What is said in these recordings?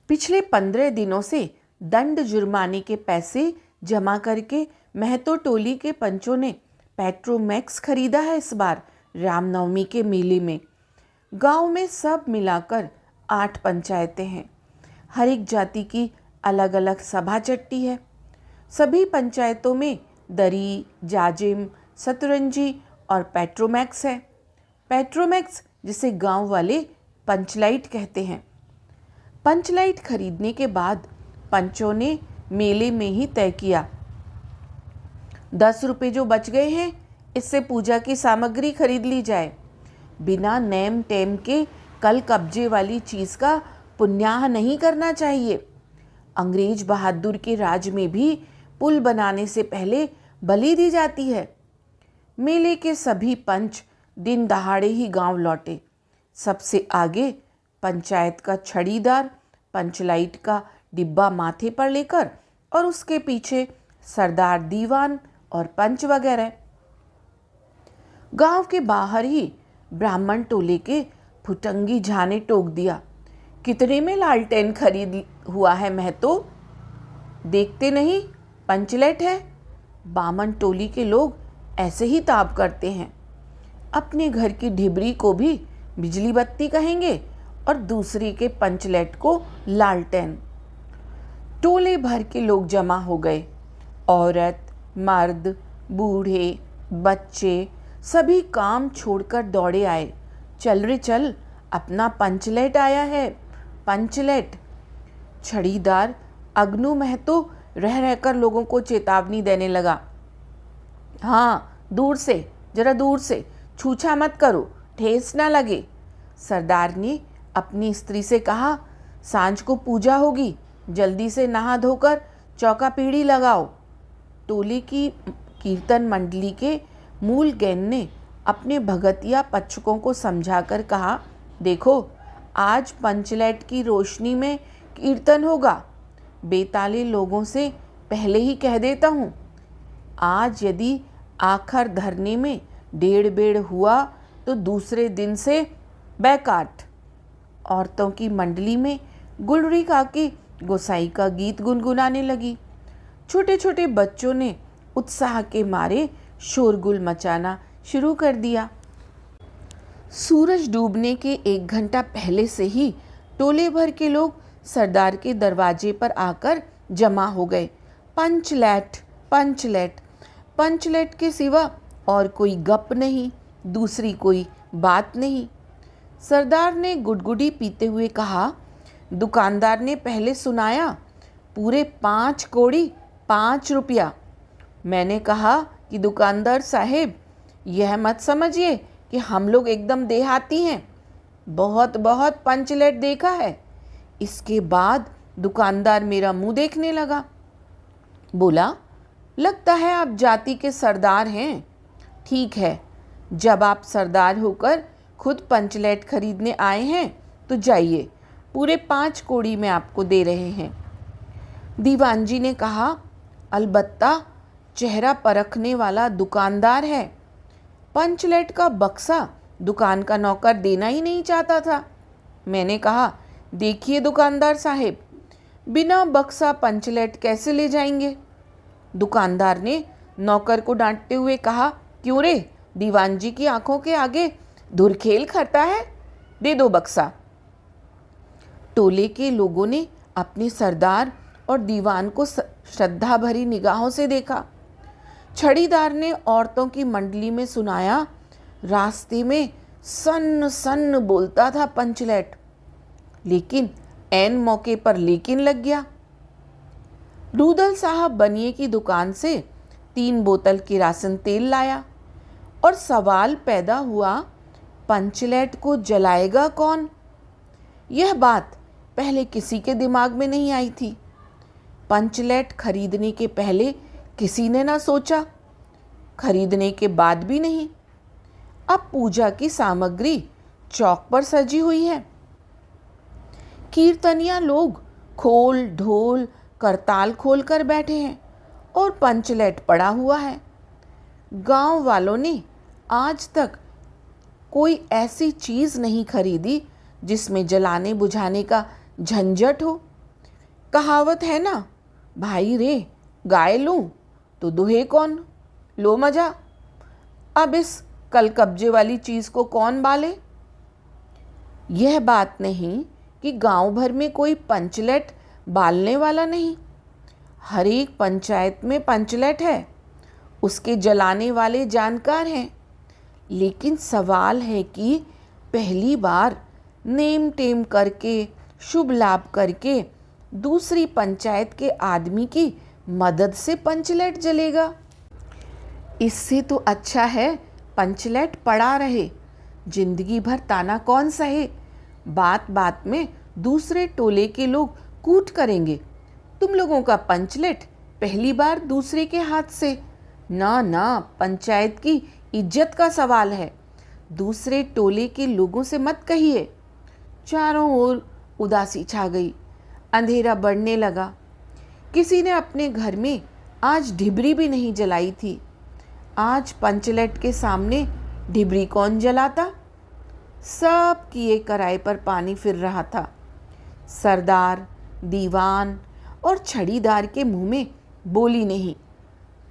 पिछले 15 दिनों से दंड जुर्माने के पैसे जमा करके महतो टोली के पंचों ने पेट्रोमैक्स खरीदा है। इस बार रामनवमी के मेले में गांव में सब मिलाकर 8 पंचायतें हैं। हर एक जाति की अलग अलग सभा चट्टी है। सभी पंचायतों में दरी, जाजिम, सतरंजी और पेट्रोमैक्स है। पेट्रोमैक्स जिसे गांव वाले पंचलाइट कहते हैं। पंचलाइट खरीदने के बाद पंचों ने मेले में ही तय किया, 10 रुपये जो बच गए हैं इससे पूजा की सामग्री खरीद ली जाए। बिना नेम टेम के कल कब्जे वाली चीज़ का पुण्याह नहीं करना चाहिए। अंग्रेज बहादुर के राज में भी पुल बनाने से पहले बलि दी जाती है। मेले के सभी पंच दिन दहाड़े ही गांव लौटे। सबसे आगे पंचायत का छड़ीदार पंचलाइट का डिब्बा माथे पर लेकर और उसके पीछे सरदार दीवान और पंच वगैरह। गांव के बाहर ही ब्राह्मण टोले के फुटंगी झा ने टोक दिया, कितने में लालटेन खरीद हुआ है महतो? देखते नहीं पंचलेट है। बामन टोली के लोग ऐसे ही ताब करते हैं। अपने घर की ढिबरी को भी बिजली बत्ती कहेंगे और दूसरी के पंचलेट को लालटेन। टोले भर के लोग जमा हो गए। औरत, मर्द, बूढ़े, बच्चे सभी काम छोड़कर दौड़े आए। चल रे चल, अपना पंचलेट आया है, पंचलेट। छड़ीदार अग्नू महतो रह रहकर लोगों को चेतावनी देने लगा, हाँ दूर से, जरा दूर से, छूछा मत करो, ठेस ना लगे। सरदार ने अपनी स्त्री से कहा, सांझ को पूजा होगी, जल्दी से नहा धोकर चौका पीढ़ी लगाओ। टोले की कीर्तन मंडली के मूल गैन ने अपने भगतिया पच्छकों को समझाकर कहा, देखो आज पंचलेट की रोशनी में कीर्तन होगा। बेताले लोगों से पहले ही कह देता हूँ, आज यदि आखर धरने में 1.5 बेड़ हुआ तो दूसरे दिन से बैकाट। औरतों की मंडली में गुलरी काकी गोसाई का गीत गुनगुनाने लगी। छोटे छोटे बच्चों ने उत्साह के मारे शोरगुल मचाना शुरू कर दिया। सूरज डूबने के 1 घंटा पहले से ही टोले भर के लोग सरदार के दरवाजे पर आकर जमा हो गए। पंचलेट, पंचलेट, पंचलेट के सिवा और कोई गप नहीं, दूसरी कोई बात नहीं। सरदार ने गुडगुडी पीते हुए कहा, दुकानदार ने पहले सुनाया, पूरे 5 कौड़ी 5 रुपया। मैंने कहा कि दुकानदार साहेब, यह मत समझिए कि हम लोग एकदम देहाती हैं, बहुत बहुत पंचलेट देखा है। इसके बाद दुकानदार मेरा मुंह देखने लगा। बोला, लगता है आप जाति के सरदार हैं। ठीक है, जब आप सरदार होकर खुद पंचलेट खरीदने आए हैं तो जाइए, पूरे 5 कौड़ी में आपको दे रहे हैं। दीवान जी ने कहा, अलबत्ता चेहरा परखने वाला दुकानदार है। पंचलेट का बक्सा दुकान का नौकर देना ही नहीं चाहता था। मैंने कहा, देखिए दुकानदार साहेब, बिना बक्सा पंचलेट कैसे ले जाएंगे? दुकानदार ने नौकर को डांटते हुए कहा, क्यों रे, दीवान जी की आंखों के आगे धुरखेल करता है, दे दो बक्सा। टोले के लोगों ने अपने सरदार और दीवान को श्रद्धा भरी निगाहों से देखा। छड़ीदार ने औरतों की मंडली में सुनाया, रास्ते में सन्न सन्न बोलता था पंचलेट, लेकिन ऐन मौके पर लेकिन लग गया। रूदल साहब बनिए की दुकान से 3 बोतल किरासन तेल लाया और सवाल पैदा हुआ, पंचलेट को जलाएगा कौन? यह बात पहले किसी के दिमाग में नहीं आई थी। पंचलेट खरीदने के पहले किसी ने ना सोचा, खरीदने के बाद भी नहीं। अब पूजा की सामग्री चौक पर सजी हुई है। कीर्तनिया लोग खोल ढोल करताल खोल कर बैठे हैं और पंचलेट पड़ा हुआ है। गांव वालों ने आज तक कोई ऐसी चीज़ नहीं खरीदी जिसमें जलाने बुझाने का झंझट हो। कहावत है ना, भाई रे गाय लूं तो दुहे कौन, लो मजा। अब इस कल कब्जे वाली चीज़ को कौन बाले। यह बात नहीं कि गांव भर में कोई पंचलेट बालने वाला नहीं। हर एक पंचायत में पंचलेट है, उसके जलाने वाले जानकार हैं। लेकिन सवाल है कि पहली बार नेम टेम करके शुभ लाभ करके दूसरी पंचायत के आदमी की मदद से पंचलेट जलेगा। इससे तो अच्छा है पंचलेट पड़ा रहे, जिंदगी भर ताना कौन सहे। बात बात में दूसरे टोले के लोग कूट करेंगे, तुम लोगों का पंचलेट पहली बार दूसरे के हाथ से। ना ना, पंचायत की इज्जत का सवाल है, दूसरे टोले के लोगों से मत कहिए। चारों ओर उदासी छा गई, अंधेरा बढ़ने लगा। किसी ने अपने घर में आज ढिबरी भी नहीं जलाई थी। आज पंचलेट के सामने ढिबरी कौन जलाता। सब किए कराए पर पानी फिर रहा था। सरदार, दीवान और छड़ीदार के मुंह में बोली नहीं।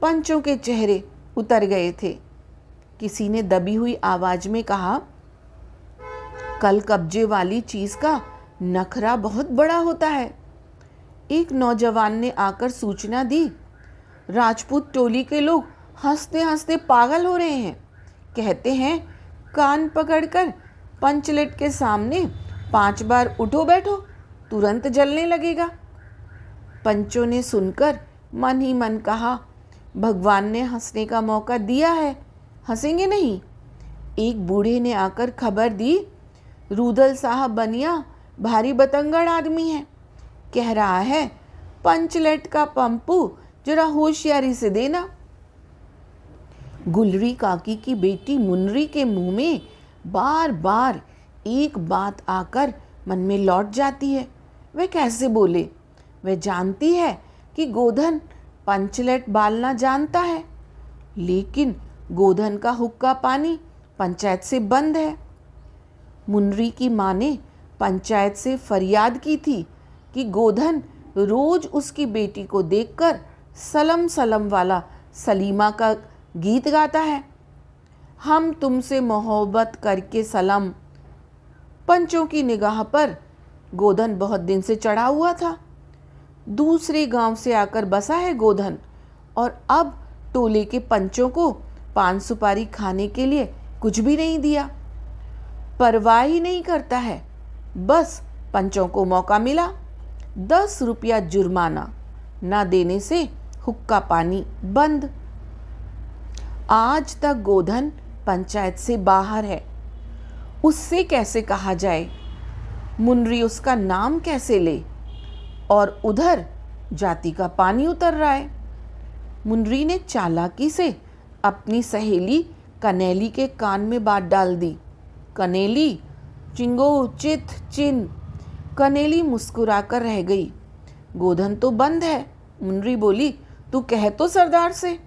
पंचों के चेहरे उतर गए थे। किसी ने दबी हुई आवाज में कहा, कल कब्जे वाली चीज का नखरा बहुत बड़ा होता है। एक नौजवान ने आकर सूचना दी, राजपूत टोली के लोग हंसते हंसते पागल हो रहे हैं। कहते हैं कान पकड़कर पंचलेट के सामने 5 बार उठो बैठो, तुरंत जलने लगेगा। पंचों ने सुनकर मन ही मन कहा, भगवान ने हंसने का मौका दिया है, हंसेंगे नहीं। एक बूढ़े ने आकर खबर दी, रूदल साहब बनिया भारी बतंगड़ आदमी है, कह रहा है पंचलेट का पंपू जरा होशियारी से देना। गुलरी काकी की बेटी मुनरी के मुंह में बार बार एक बात आकर मन में लौट जाती है। वह कैसे बोले। वह जानती है कि गोधन पंचलेट बालना जानता है, लेकिन गोधन का हुक्का पानी पंचायत से बंद है। मुनरी की माँ ने पंचायत से फरियाद की थी कि गोधन रोज उसकी बेटी को देखकर सलम सलम वाला सलीमा का गीत गाता है, हम तुमसे मोहब्बत करके सलम। पंचों की निगाह पर गोधन बहुत दिन से चढ़ा हुआ था। दूसरे गांव से आकर बसा है गोधन, और अब टोले के पंचों को पान सुपारी खाने के लिए कुछ भी नहीं दिया। परवाह ही नहीं करता है। बस पंचों को मौका मिला, 10 रुपया जुर्माना, ना देने से हुक्का पानी बंद। आज तक गोधन पंचायत से बाहर है, उससे कैसे कहा जाए, मुनरी उसका नाम कैसे ले। और उधर जाति का पानी उतर रहा है। मुनरी ने चालाकी से अपनी सहेली कनेली के कान में बात डाल दी। कनेली, चिंगो चित चिन। कनेली मुस्कुराकर रह गई। गोधन तो बंद है। मुनरी बोली, तू कह तो सरदार से।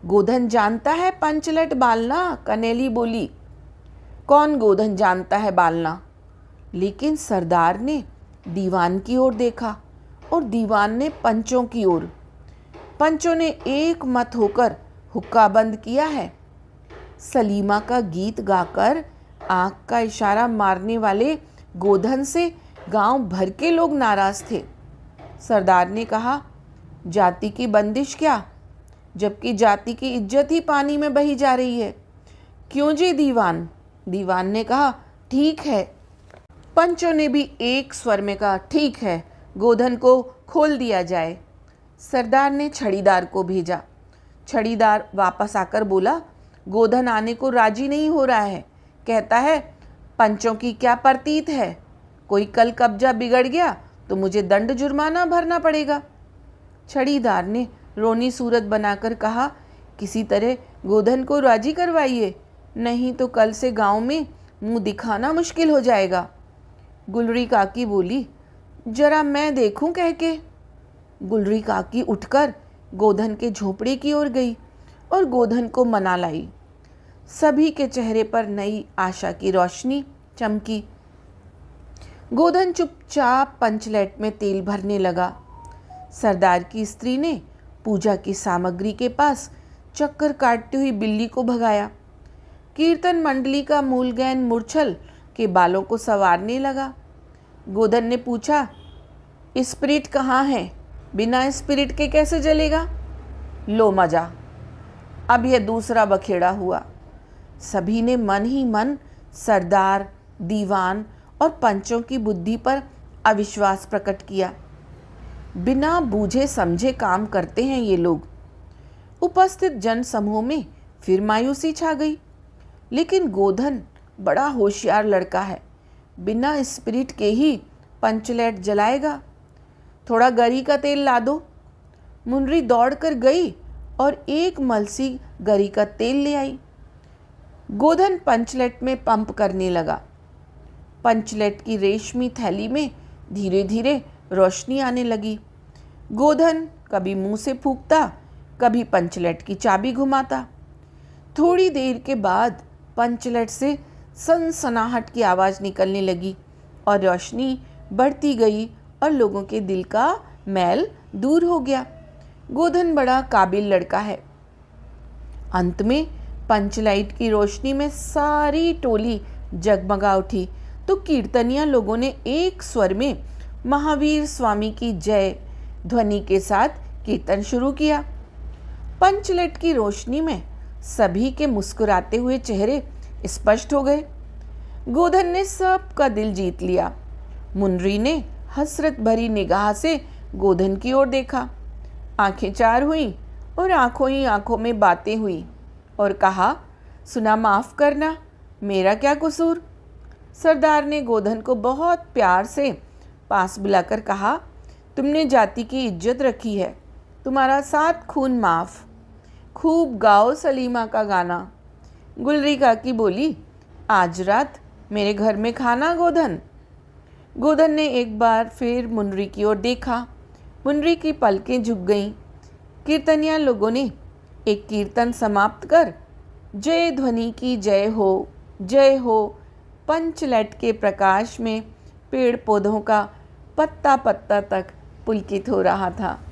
गोधन जानता है पंचलेट बालना, कनेली बोली। कौन गोधन जानता है बालना। लेकिन सरदार ने दीवान की ओर देखा और दीवान ने पंचों की ओर। पंचों ने एक मत होकर हुक्का बंद किया है। सलीमा का गीत गाकर आंख का इशारा मारने वाले गोधन से गांव भर के लोग नाराज थे। सरदार ने कहा, जाति की बंदिश क्या, जबकि जाति की इज्जत ही पानी में बही जा रही है। क्यों जी दीवान। दीवान ने कहा, ठीक है। पंचों ने भी एक स्वर में कहा, ठीक है, गोधन को खोल दिया जाए। सरदार ने छड़ीदार को भेजा। छड़ीदार वापस आकर बोला, गोधन आने को राजी नहीं हो रहा है, कहता है पंचों की क्या प्रतीत है, कोई कल कब्जा बिगड़ गया तो मुझे दंड जुर्माना भरना पड़ेगा। छड़ीदार ने रोनी सूरत बनाकर कहा, किसी तरह गोधन को राजी करवाइए, नहीं तो कल से गांव में मुंह दिखाना मुश्किल हो जाएगा। गुलरी काकी बोली, जरा मैं देखूं कह के। गुलरी काकी उठकर गोधन के झोपड़े की ओर गई और गोधन को मना लाई। सभी के चेहरे पर नई आशा की रोशनी चमकी। गोधन चुपचाप पंचलेट में तेल भरने लगा। सरदार की स्त्री ने पूजा की सामग्री के पास चक्कर काटती हुई बिल्ली को भगाया। कीर्तन मंडली का मूलगैन मूर्छल के बालों को संवारने लगा। गोधन ने पूछा, स्पिरिट कहाँ है? बिना स्पिरिट के कैसे जलेगा? लो मजा। अब यह दूसरा बखेड़ा हुआ। सभी ने मन ही मन सरदार, दीवान और पंचों की बुद्धि पर अविश्वास प्रकट किया। बिना बूझे समझे काम करते हैं ये लोग। उपस्थित जन समूह में फिर मायूसी छा गई। लेकिन गोधन बड़ा होशियार लड़का है, बिना स्पिरिट के ही पंचलेट जलाएगा। थोड़ा गरी का तेल ला दो। मुनरी दौड़कर गई और एक मलसी गरी का तेल ले आई। गोधन पंचलेट में पंप करने लगा। पंचलेट की रेशमी थैली में धीरे धीरे रोशनी आने लगी। गोधन कभी मुंह से फूंकता, कभी पंचलेट की चाबी घुमाता। थोड़ी देर के बाद पंचलेट से सनसनाहट की आवाज़ निकलने लगी और रोशनी बढ़ती गई और लोगों के दिल का मैल दूर हो गया। गोधन बड़ा काबिल लड़का है। अंत में पंचलाइट की रोशनी में सारी टोली जगमगा उठी तो कीर्तनिया लोगों ने एक स्वर में महावीर स्वामी की जय ध्वनि के साथ कीर्तन शुरू किया। पंचलेट की रोशनी में सभी के मुस्कुराते हुए चेहरे स्पष्ट हो गए। गोधन ने सबका दिल जीत लिया। मुनरी ने हसरत भरी निगाह से गोधन की ओर देखा। आंखें चार हुईं और आंखों ही आंखों में बातें हुई और कहा, सुना माफ़ करना, मेरा क्या कसूर? सरदार ने गोधन को बहुत प्यार से पास बुलाकर कहा, तुमने जाति की इज्जत रखी है, तुम्हारा 7 खून माफ़। खूब गाओ सलीमा का गाना। गुलरी काकी बोली, आज रात मेरे घर में खाना गोधन। गोधन ने एक बार फिर मुनरी की ओर देखा। मुनरी की पलकें झुक गईं। कीर्तनिया लोगों ने एक कीर्तन समाप्त कर जय ध्वनि की जय हो पंचलेट के प्रकाश में पेड़ पौधों का पत्ता पत्ता तक पुलकित हो रहा था।